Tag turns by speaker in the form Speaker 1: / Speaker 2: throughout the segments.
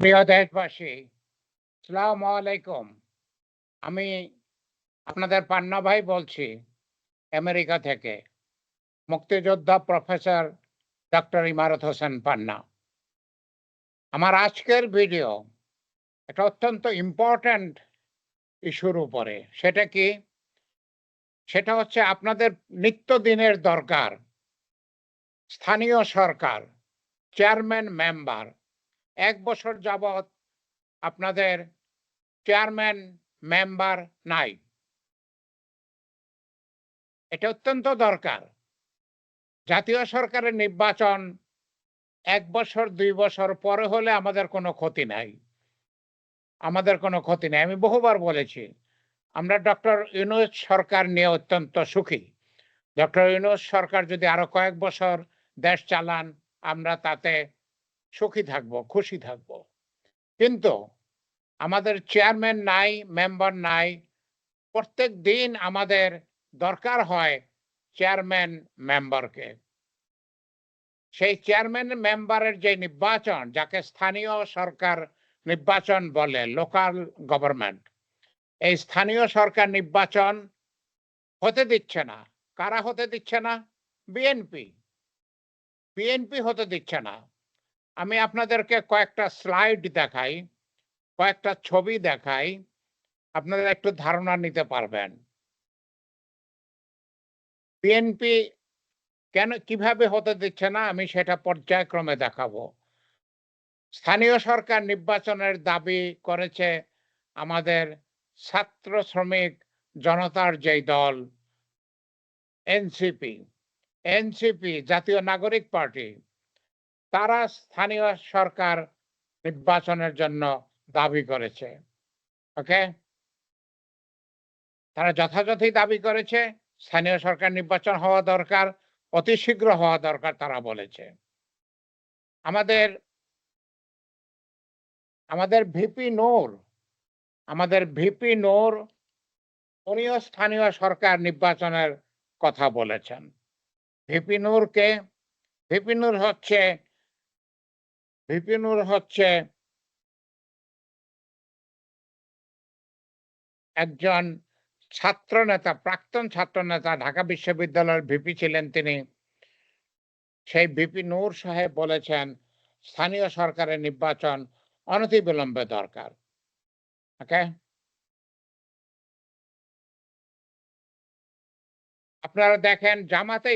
Speaker 1: প্রিয় দেশবাসী, আসসালামু আলাইকুম। আমি আপনাদের পান্না ভাই বলছি আমেরিকা থেকে। মুক্তিযোদ্ধা প্রফেসর ডক্টর ইমারত হোসেন পান্না। আমার আজকের ভিডিও একটা অত্যন্ত ইম্পোর্টেন্ট ইস্যুর উপরে। সেটা কি? সেটা হচ্ছে আপনাদের নিত্যদিনের দরকার স্থানীয় সরকার, চেয়ারম্যান, মেম্বার। ১ বছর যাবৎ আপনাদের চেয়ারম্যান, মেম্বার নাই। এটা অত্যন্ত দরকার। জাতীয় সরকারের নির্বাচন ১ বছর ২ বছর পরে হলে আমাদের কোনো ক্ষতি নাই। আমাদের কোনো ক্ষতি নাই। আমি বহুবার বলেছি। আমরা ডক্টর ইউনূস সরকার নিয়ে অত্যন্ত সুখী। ডক্টর ইউনূস সরকার যদি আরো কয়েক বছর দেশ চালান, আমরা তাতে সুখী থাকব, খুশি থাকব। কিন্তু আমাদের চেয়ারম্যান নাই, মেম্বার নাই। প্রত্যেক দিন আমাদের দরকার হয় চেয়ারম্যান, মেম্বারকে। সেই চেয়ারম্যান মেম্বারের যে নির্বাচন, যাকে স্থানীয় সরকার নির্বাচন বলে, লোকাল গভর্নমেন্ট, এই স্থানীয় সরকার নির্বাচন হতে দিচ্ছে না। কারা হতে দিচ্ছে না? বিএনপি। বিএনপি হতে দিচ্ছে না। আমি আপনাদেরকে কয়েকটা স্লাইড দেখাই, কয়েকটা ছবি দেখাই, আপনারা একটু ধারণা নিতে পারবেন। বিএনপি কিভাবে হতে দিচ্ছে না আমি সেটা পর্যায়ক্রমে দেখাবো। স্থানীয় সরকার নির্বাচনের দাবি করেছে আমাদের ছাত্র শ্রমিক জনতার যেই দল এনসিপি, জাতীয় নাগরিক পার্টি, তারা স্থানীয় সরকার নির্বাচনের জন্য দাবি করেছে। ওকে? তারা যথাযথই দাবি করেছে স্থানীয় সরকার নির্বাচন হওয়া দরকার, অতি শীঘ্র হওয়া দরকার তারা বলেছে। আমাদের আমাদের ভিপি নূর, উনিও স্থানীয় সরকার নির্বাচনের কথা বলেছেন। ভিপি নূরকে ভিপি নূর হচ্ছে ভিপি নূর হচ্ছে একজন ছাত্রনেতা, প্রাক্তন ছাত্রনেতা, ঢাকা বিশ্ববিদ্যালয়ের ভিপি ছিলেন তিনি। সেই ভিপি নূর সাহেব বলেছেন স্থানীয় সরকারের নির্বাচন অনতিবিলম্বে দরকার। ওকে? আপনারা দেখেন জামাতে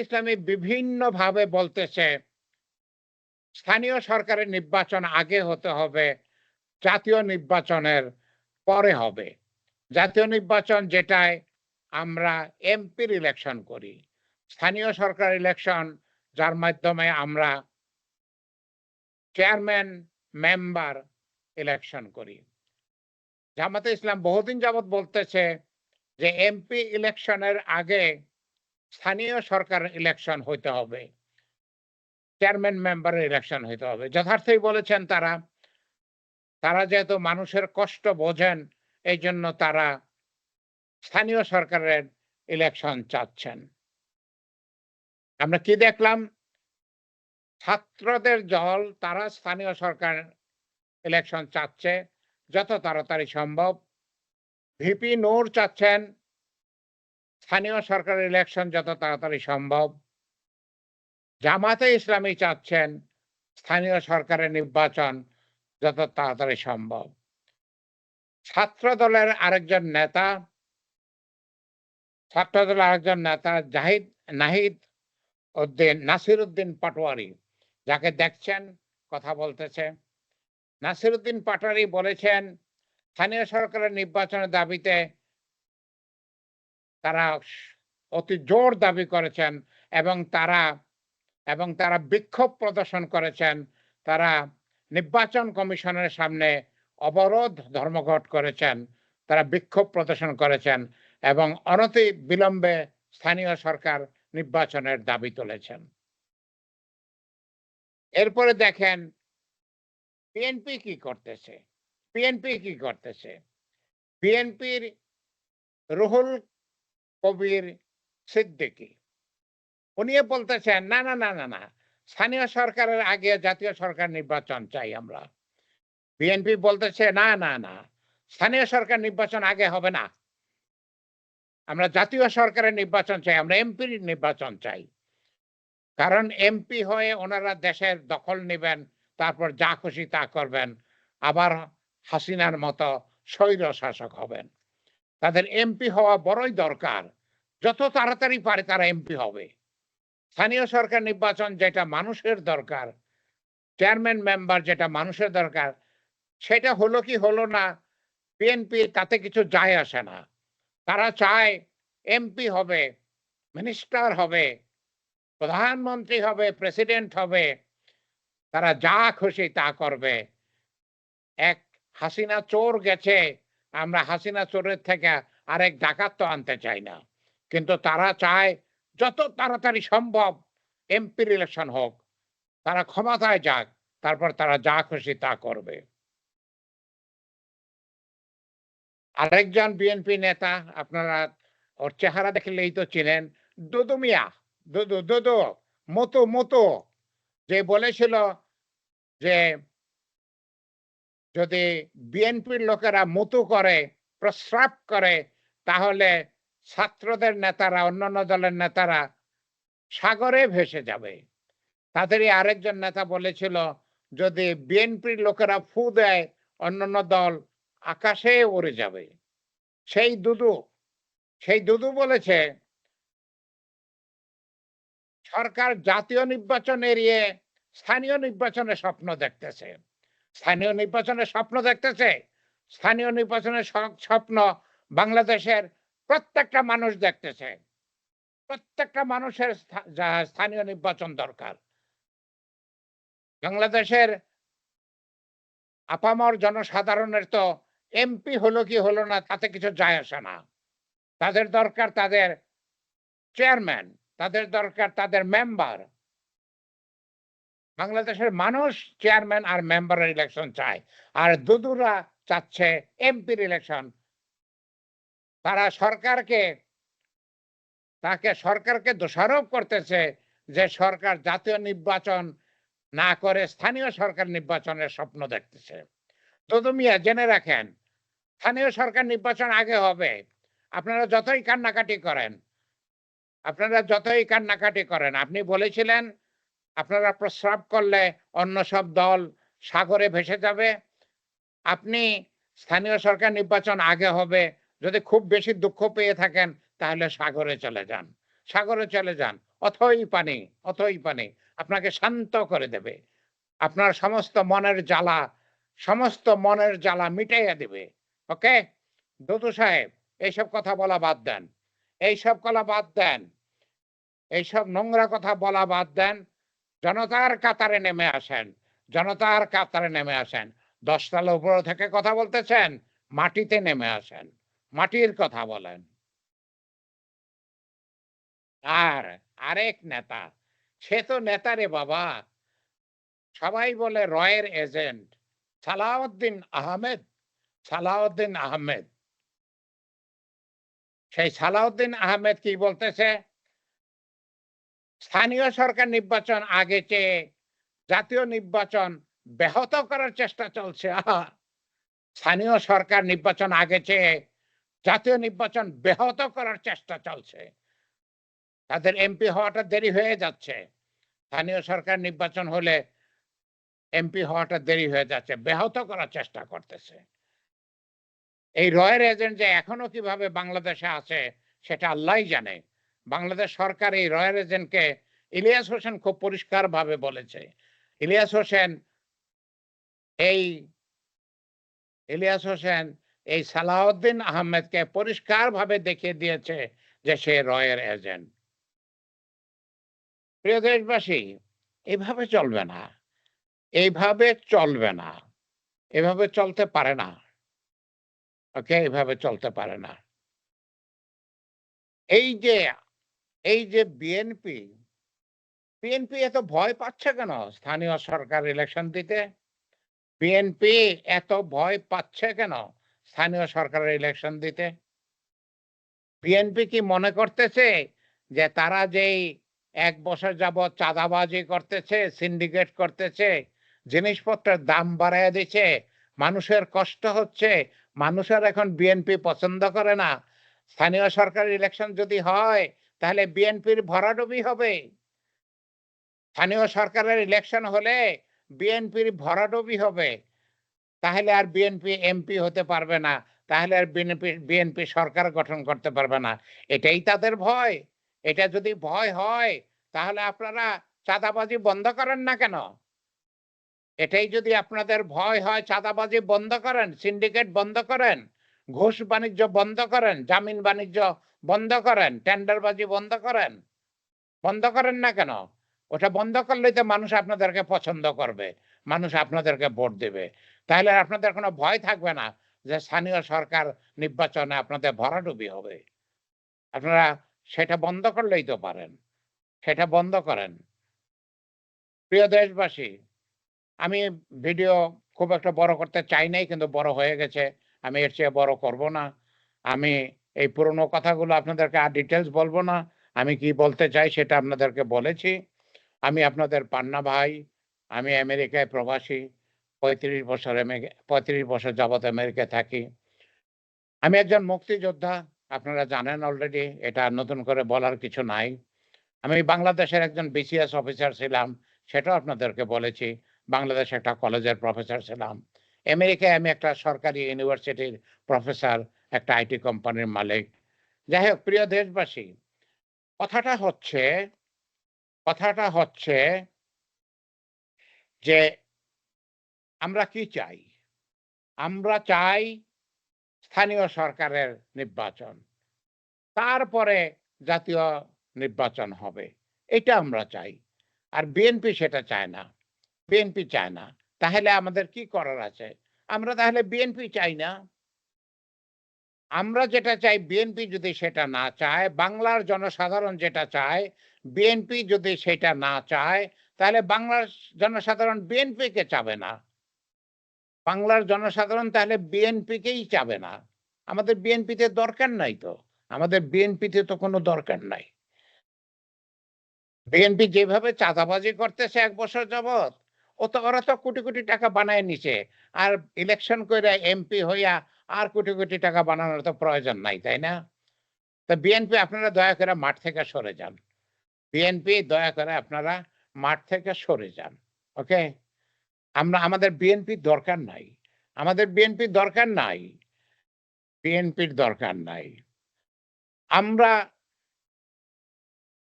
Speaker 1: ইসলামী বিভিন্নভাবে বলতেছে স্থানীয় সরকারের নির্বাচন আগে হতে হবে, জাতীয় নির্বাচনের পরে হবে। জাতীয় নির্বাচন যেটায় আমরা এমপির ইলেকশন করি, স্থানীয় সরকার ইলেকশন যার মাধ্যমে আমরা চেয়ারম্যান, মেম্বার ইলেকশন করি। জামাতে ইসলাম বহুদিন যাবৎ বলতেছে যে এমপি ইলেকশনের আগে স্থানীয় সরকার ইলেকশন হইতে হবে, চেয়ারম্যান, মেম্বারের ইলেকশন হইতে হবে। যথার্থই বলেছেন তারা। তারা যেহেতু মানুষের কষ্ট বোঝেন, এইজন্য তারা স্থানীয় সরকারের ইলেকশন চাচ্ছেন। আমরা কি দেখলাম? ছাত্রদের দল তারা স্থানীয় সরকার ইলেকশন চাচ্ছে যত তাড়াতাড়ি সম্ভব। ভিপি নূর চাচ্ছেন স্থানীয় সরকারের ইলেকশন যত তাড়াতাড়ি সম্ভব। জামাতে ইসলামী চাচ্ছেন স্থানীয় সরকারের নির্বাচন যত তাড়াতাড়ি সম্ভব। ছাত্রদলের আরেকজন নেতা নাসির উদ্দিন পাটোয়ারি, যাকে দেখছেন কথা বলতেছে। নাসির উদ্দিন পাটোয়ারি বলেছেন স্থানীয় সরকারের নির্বাচনের দাবিতে তারা অতি জোর দাবি করেছেন এবং তারা বিক্ষোভ প্রদর্শন করেছেন। তারা নির্বাচন কমিশনের সামনে অবরোধ ধর্মঘট করেছেন। তারা বিক্ষোভ প্রদর্শন করেছেন এবং অনতিবিলম্বে স্থানীয় সরকার নির্বাচনের দাবি তুলেছেন। এরপরে দেখেন বিএনপি কি করতেছে। বিএনপির রুহুল কবির সিদ্দিকী, উনিও বলতেছেন না, স্থানীয় সরকারের আগে জাতীয় সরকার নির্বাচন চাই আমরা। বিএনপি বলতেছে না, না, না। স্থানীয় সরকার নির্বাচন আগে হবে না। আমরা জাতীয় সরকারের নির্বাচন চাই। আমরা এমপির নির্বাচন চাই। কারণ এমপি হয়ে ওনারা দেশের দখল নিবেন, তারপর যা খুশি তা করবেন। আবার হাসিনার মতো স্বৈর শাসক হবেন। তাদের এমপি হওয়া বড়ই দরকার। যত তাড়াতাড়ি পারে তারা এমপি হবে। স্থানীয় সরকার নির্বাচন যেটা মানুষের দরকার, চেয়ারম্যান মেম্বার যেটা মানুষের দরকার, সেটা হলো কি হলো না, বিএনপি তাতে কিছু যায় আসে না। তারা চায় এমপি হবে, মিনিস্টার হবে, প্রধানমন্ত্রী হবে, প্রেসিডেন্ট হবে। তারা যা খুশি তা করবে। এক হাসিনা চোর গেছে, আমরা হাসিনা চোরের থেকে আরেক ডাকাত তো আনতে চাই না। কিন্তু তারা চায় যত তাড়াতাড়ি সম্ভব এমপির ইলেকশন হোক। তারা ক্ষমতায় যাক, তারপর তারা যা খুশি তা করবে। আরেকজন বিএনপি নেতা আপনারা ওর চেহারা দেখলেই তো চিনেন, দুদু মিয়া। দুদু, মতু যে বলেছিল যে যদি বিএনপির লোকেরা মতু করে, প্রস্রাব করে, তাহলে ছাত্রদের নেতারা, অন্যান্য দলের নেতারা সাগরে ভেসে যাবে। তাদেরই আরেকজন নেতা বলেছিল যদি বিএনপির লোকেরা ফু দেয়, অন্যান্য দল আকাশে উড়ে যাবে। সেই দুদু বলেছে সরকার জাতীয় নির্বাচন এড়িয়ে স্থানীয় নির্বাচনের স্বপ্ন দেখতেছে। স্থানীয় নির্বাচনের স্বপ্ন দেখতেছে। স্থানীয় নির্বাচনের স্বপ্ন বাংলাদেশের প্রত্যেকটা মানুষ দেখতেছে। প্রত্যেকটা মানুষের স্থানীয় নির্বাচন দরকার। বাংলাদেশের আপামর জনসাধারণের তো এমপি হলো কি হলো না তাতে কিছু যায় আসে না। তাদের দরকার তাদের চেয়ারম্যান, তাদের দরকার তাদের মেম্বার। বাংলাদেশের মানুষ চেয়ারম্যান আর মেম্বারের ইলেকশন চায়। আর দুদুরা চাচ্ছে এমপির ইলেকশন। তারা সরকারকে দোষারোপ করতেছে যে সরকার জাতীয় নির্বাচন না করে স্থানীয় সরকার নির্বাচনের স্বপ্ন দেখতেছে। দুদু মিয়া জেনে রাখেন, স্থানীয় সরকার নির্বাচন আগে হবে। আপনারা যতই কান্নাকাটি করেন, আপনি বলেছিলেন আপনারা প্রস্রাব করলে অন্য সব দল সাগরে ভেসে যাবে। আপনি স্থানীয় সরকার নির্বাচন আগে হবে, যদি খুব বেশি দুঃখ পেয়ে থাকেন তাহলে সাগরে চলে যান। সাগরে চলে যান। অথই পানি আপনাকে শান্ত করে দেবে। আপনার সমস্ত মনের জ্বালা মিটাইয়া দিবে। ওকে? দুদু সাহেব এইসব কথা বলা বাদ দেন। এইসব নোংরা কথা বলা বাদ দেন। জনতার কাতারে নেমে আসেন। ১০ তলা উপর থেকে কথা বলতেছেন, মাটিতে নেমে আসেন। মাটির কথা বলেন। আর আরেক নেতা, সে তো নেতা রে বাবা। সবাই বলে রয়ের এজেন্ট সালাউদ্দিন আহমেদ। সেই সালাউদ্দিন আহমেদ কি বলতেছে? স্থানীয় সরকার নির্বাচন আগে চেয়ে জাতীয় নির্বাচন ব্যাহত করার চেষ্টা চলছে। স্থানীয় সরকার নির্বাচন আগে চেয়ে জাতীয় নির্বাচন ব্যাহত করার চেষ্টা চলছে। তাদের এমপি হওয়াটা দেরি হয়ে যাচ্ছে। স্থানীয় সরকার নির্বাচন হলে এমপি হওয়াটা দেরি হয়ে যাচ্ছে। ব্যাহত করার চেষ্টা করতেছে। এই রয়ের এজেন্ট যে এখনো কিভাবে বাংলাদেশে আছে সেটা আল্লাহই জানে। বাংলাদেশ সরকার এই রয়ের এজেন্টকে ইলিয়াস হোসেন খুব পরিষ্কারভাবে বলেছে। ইলিয়াস হোসেন এই সালাউদ্দিন আহমেদকে পরিষ্কারভাবে দেখিয়ে দিয়েছে যে সে রয়ের এজেন্ট। প্রিয় দেশবাসী, এভাবে চলবে না। এভাবে চলতে পারে না। ওকে? এভাবে চলতে পারে না। এই যে বিএনপি এত ভয় পাচ্ছে কেন স্থানীয় সরকার ইলেকশন দিতে? বিএনপি এত ভয় পাচ্ছে কেন স্থানীয় সরকারের ইলেকশন দিতে? বিএনপি কি মনে করতেছে যে তারা যেই 1 বছর যাবৎ চাঁদাবাজি করতেছে, সিন্ডিকেট করতেছে, জিনিসপত্রের দাম বাড়াইয়া দিচ্ছে, মানুষের কষ্ট হচ্ছে, মানুষের এখন বিএনপি পছন্দ করে না। স্থানীয় সরকার ইলেকশন যদি হয় তাহলে বিএনপির ভরাডুবি হবে। স্থানীয় সরকারের ইলেকশন হলে বিএনপির ভরাডুবি হবে। তাহলে আর বিএনপি এমপি হতে পারবে না। তাহলে আর বিএনপি সরকার গঠন করতে পারবে না। এটাই তাদের ভয়। এটা যদি ভয় হয় তাহলে আপনারা চাঁদাবাজি বন্ধ করেন না কেন? এটাই যদি আপনাদের ভয় হয়, চাঁদাবাজি বন্ধ করেন, সিন্ডিকেট বন্ধ করেন, ঘুষ বাণিজ্য বন্ধ করেন, জামিন বাণিজ্য বন্ধ করেন, টেন্ডারবাজি বন্ধ করেন। বন্ধ করেন না কেন? ওটা বন্ধ করলেই তো মানুষ আপনাদেরকে পছন্দ করবে। মানুষ আপনাদেরকে ভোট দেবে। তাহলে আর আপনাদের কোনো ভয় থাকবে না যে স্থানীয় সরকার নির্বাচনে আপনাদের ভরাডুবি হবে। আপনারা সেটা বন্ধ করলেই তো পারেন। সেটা বন্ধ করেন। প্রিয় দেশবাসী, আমি ভিডিও খুব একটা বড় করতে চাই নাই, কিন্তু বড় হয়ে গেছে। আমি এর চেয়ে বড় করব না। আমি এই পুরনো কথাগুলো আপনাদেরকে আর ডিটেইলস বলব না। আমি কি বলতে চাই সেটা আপনাদেরকে বলেছি। আমি আপনাদের পান্না ভাই। আমি আমেরিকায় প্রবাসী। ৩৫ বছর যাবৎ আমেরিকায় থাকি। আমি একজন মুক্তিযোদ্ধা। আপনারা জানেন অলরেডি। এটা আর নতুন করে বলার কিছু নাই। আমি বাংলাদেশের একজন বিসিএস অফিসার ছিলাম। সেটাও আপনাদেরকে বলেছি। বাংলাদেশে একটা কলেজের প্রফেসর ছিলাম। আমেরিকায় আমি একটা সরকারি ইউনিভার্সিটির প্রফেসর, একটা আইটি কোম্পানির মালিক। যাই হোক, প্রিয় দেশবাসী, কথাটা হচ্ছে কথাটা হচ্ছে যে আমরা কি চাই? আমরা চাই স্থানীয় সরকারের নির্বাচন। তারপরে জাতীয় নির্বাচন হবে। এটা আমরা চাই। আর বিএনপি সেটা চায় না। বিএনপি চায় না। তাহলে আমাদের কি করার আছে? আমরা তাহলে বিএনপি চাই না। আমরা যেটা চাই, বিএনপি যদি সেটা না চায়, বাংলার জনসাধারণ যেটা চায়, বিএনপি যদি সেটা না চায়, তাহলে বাংলার জনসাধারণ বিএনপিকে চাবে না। বাংলার জনসাধারণ তাহলে বিএনপিকেই চাবে না। আমাদের বিএনপিতে দরকার নাই তো। আমাদের বিএনপিতে তো কোনো দরকার নাই। বিএনপি যেভাবে চাঁদাবাজি করতেছে ১ বছর যাবৎ, ওরা তো কোটি, কোটি টাকা বানায় নিছে। আর ইলেকশন কইরা এমপি হইয়া আর কোটি, কোটি টাকা বানানোর তো প্রয়োজন নাই, তাই না? তো বিএনপি আপনারা দয়া করে মাঠ থেকে সরে যান। বিএনপি দয়া করে আপনারা মাঠ থেকে সরে যান। ওকে? আমাদের বিএনপির দরকার নাই। আমাদের বিএনপির দরকার নাই। বিএনপির দরকার নাই। আমরা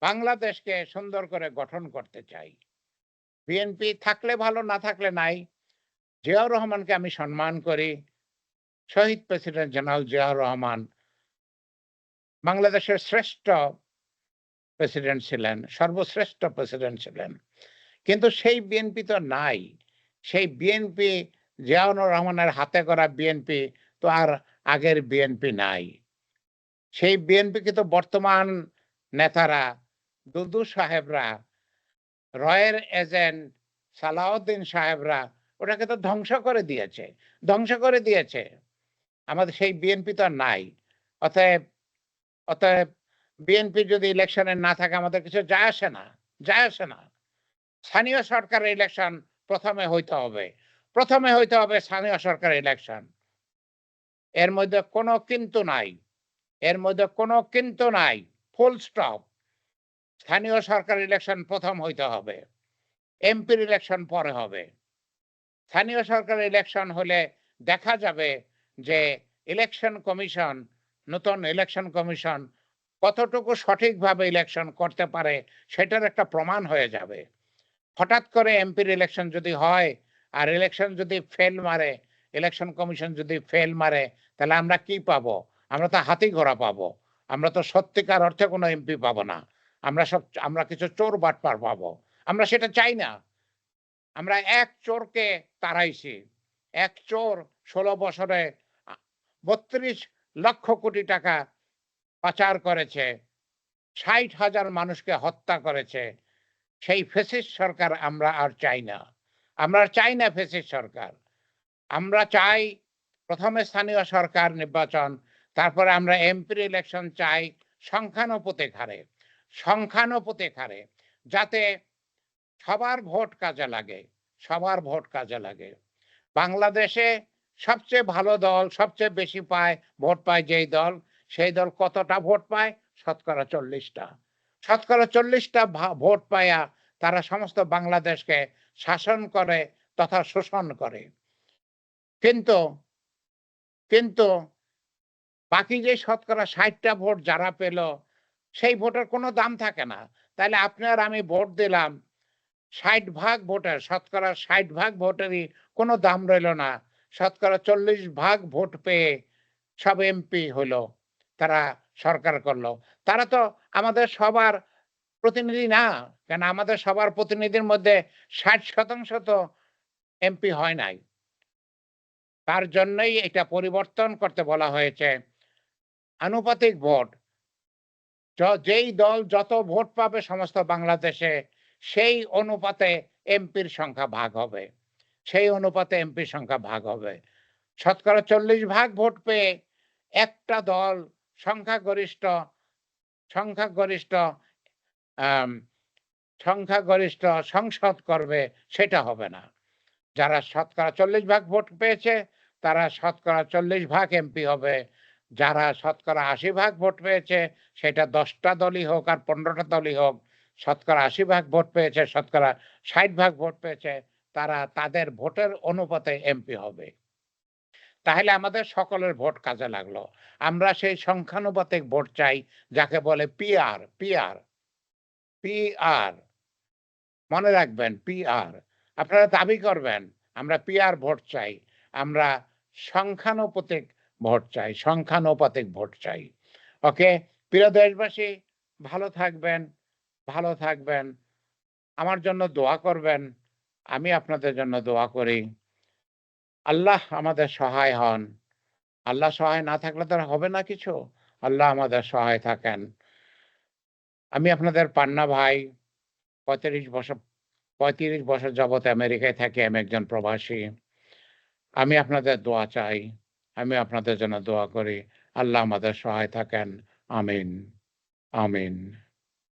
Speaker 1: বাংলাদেশকে সুন্দর করে গঠন করতে চাই। বিএনপি থাকলে ভালো, না থাকলে নাই। জিয়াউর রহমানকে আমি সম্মান করি। শহীদ প্রেসিডেন্ট জেনারেল জিয়াউর রহমান বাংলাদেশের শ্রেষ্ঠ প্রেসিডেন্ট ছিলেন, সর্বশ্রেষ্ঠ প্রেসিডেন্ট ছিলেন। কিন্তু সেই বিএনপি তো নাই। সেই বিএনপি, জিয়াউর রহমানের হাতে গড়া বিএনপি তো আর আগের বিএনপি নাই। সেই বিএনপিকে তো বর্তমান নেতারা, দুদু সাহেবরা, রয়ের এজেন্ট সালাউদ্দিন সাহেবরা ওটাকে তো ধ্বংস করে দিয়েছে। ধ্বংস করে দিয়েছে। আমাদের সেই বিএনপি তো আর নাই। অতএব অতএব বিএনপি যদি ইলেকশনে না থাকে আমাদের কিছু যায় আসে না। যায় আসে না। স্থানীয় সরকারের ইলেকশন ১ম এ হইতে হবে। ১ম এ হইতে হবে স্থানীয় সরকারের ইলেকশন। এর মধ্যে কোনো কিন্তু নাই। এর মধ্যে কোনো কিন্তু নাই। Full stop. স্থানীয় সরকার ইলেকশন ১ম হইতে হবে। এমপির ইলেকশন পরে হবে। স্থানীয় সরকারের ইলেকশন হলে দেখা যাবে যে ইলেকশন কমিশন, নতুন ইলেকশন কমিশন কতটুকু সঠিকভাবে ইলেকশন করতে পারে সেটার একটা প্রমাণ হয়ে যাবে। হঠাৎ করে এমপির ইলেকশন যদি হয় আর ইলেকশন যদি ফেল মারে, ইলেকশন কমিশন যদি ফেল মারে, তাহলে আমরা কি পাবো? আমরা তো হাতিঘোড়া পাবো। আমরা তো সত্যিকার অর্থে কোনো এমপি পাবো না। আমরা কিছু চোর বাটপার পাবো। আমরা সেটা চাই না। আমরা এক চোরকে তাড়াইছি। এক চোর ১৬ বছরে আ ৩২ লক্ষ কোটি টাকা পাচার করেছে। ৬০,০০০ মানুষকে হত্যা করেছে। সেই ফ্যাসিস্ট সরকার আমরা আর চাই না। আমরা আর চাই না ফ্যাসিস্ট সরকার। আমরা চাই ১ম এ স্থানীয় সরকার নির্বাচন, তারপরে আমরা এমপির ইলেকশন চাই সংখ্যানুপাতিক হারে। সংখ্যানুপাতিক হারে। যাতে সবার ভোট কাজে লাগে, সবার ভোট কাজে লাগে। বাংলাদেশে সবচেয়ে ভালো দল, সবচেয়ে বেশি ভোট পায় যেই দল, সেই দল কতটা ভোট পায়? শতকরা ৪০ টা। শতকরা ৪০ টা ভোট পাইয়া তারা সমস্ত বাংলাদেশকে শাসন করে তথা শোষণ করে। কিন্তু, কিন্তু বাকি যে শতকরা ৬০ টা ভোট যারা পেল, সেই ভোটের কোনো দাম থাকে না। তাইলে আপনি আর আমি ভোট দিলাম, ৬০ ভাগ ভোটের, শতকরা ৬০ ভাগ ভোটেরই কোনো দাম রইল না। শতকরা ৪০ ভাগ ভোট পেয়ে সব এমপি হলো। তারা সরকার করলো। তারা তো আমাদের সবার প্রতিনিধি না। কেন আমাদের সবার প্রতিনিধির মধ্যে ৬০% তো এমপি হয় নাই। তার জন্যই এটা পরিবর্তন করতে বলা হয়েছে। আনুপাতিক ভোট। যেই দল যত ভোট পাবে সমস্ত বাংলাদেশে, সেই অনুপাতে এমপির সংখ্যা ভাগ হবে। সেই অনুপাতে এমপির সংখ্যা ভাগ হবে। শতকরা ৪০ ভাগ ভোট পেয়ে একটা দল সংখ্যাগরিষ্ঠ সংখ্যাগরিষ্ঠ আম সংখ্যাগরিষ্ঠ সংসদ করবে, সেটা হবে না। যারা শতকরা ৪০ ভাগ ভোট পেয়েছে, তারা শতকরা ৪০ ভাগ এমপি হবে। যারা শতকরা ৮০ ভাগ ভোট পেয়েছে, সেটা ১০ টা দলই হোক আর ১৫ টা দলই হোক, শতকরা ৮০ ভাগ ভোট পেয়েছে, শতকরা ৬০ ভাগ ভোট পেয়েছে, তারা তাদের ভোটের অনুপাতে এমপি হবে। তাহলে আমাদের সকলের ভোট কাজে লাগলো। আমরা সেই সংখ্যানুপাতিক ভোট চাই, যাকে বলে পিআর, পিআর, পিআর। মনে রাখবেন পিআর। আপনারা দাবি করবেন, আমরা পিআর ভোট চাই। আমরা সংখ্যানুপাতিক ভোট চাই, সংখ্যানুপাতিক ভোট চাই। ওকে? প্রিয় দেশবাসী, ভালো থাকবেন, ভালো থাকবেন। আমার জন্য দোয়া করবেন। আমি আপনাদের জন্য দোয়া করি। আল্লাহ আমাদের সহায় হন। আল্লাহ সহায় না থাকলে তো আর হবে না কিছু। আল্লাহ আমাদের সহায় থাকেন। আমি আপনাদের পান্না ভাই। ৩৫ বছর ৩৫ বছর যাবৎ আমেরিকায় থাকি। আমি একজন প্রবাসী। আমি আপনাদের দোয়া চাই। আমি আপনাদের জন্য দোয়া করি। আল্লাহ আমাদের সহায় থাকেন। আমিন, আমিন।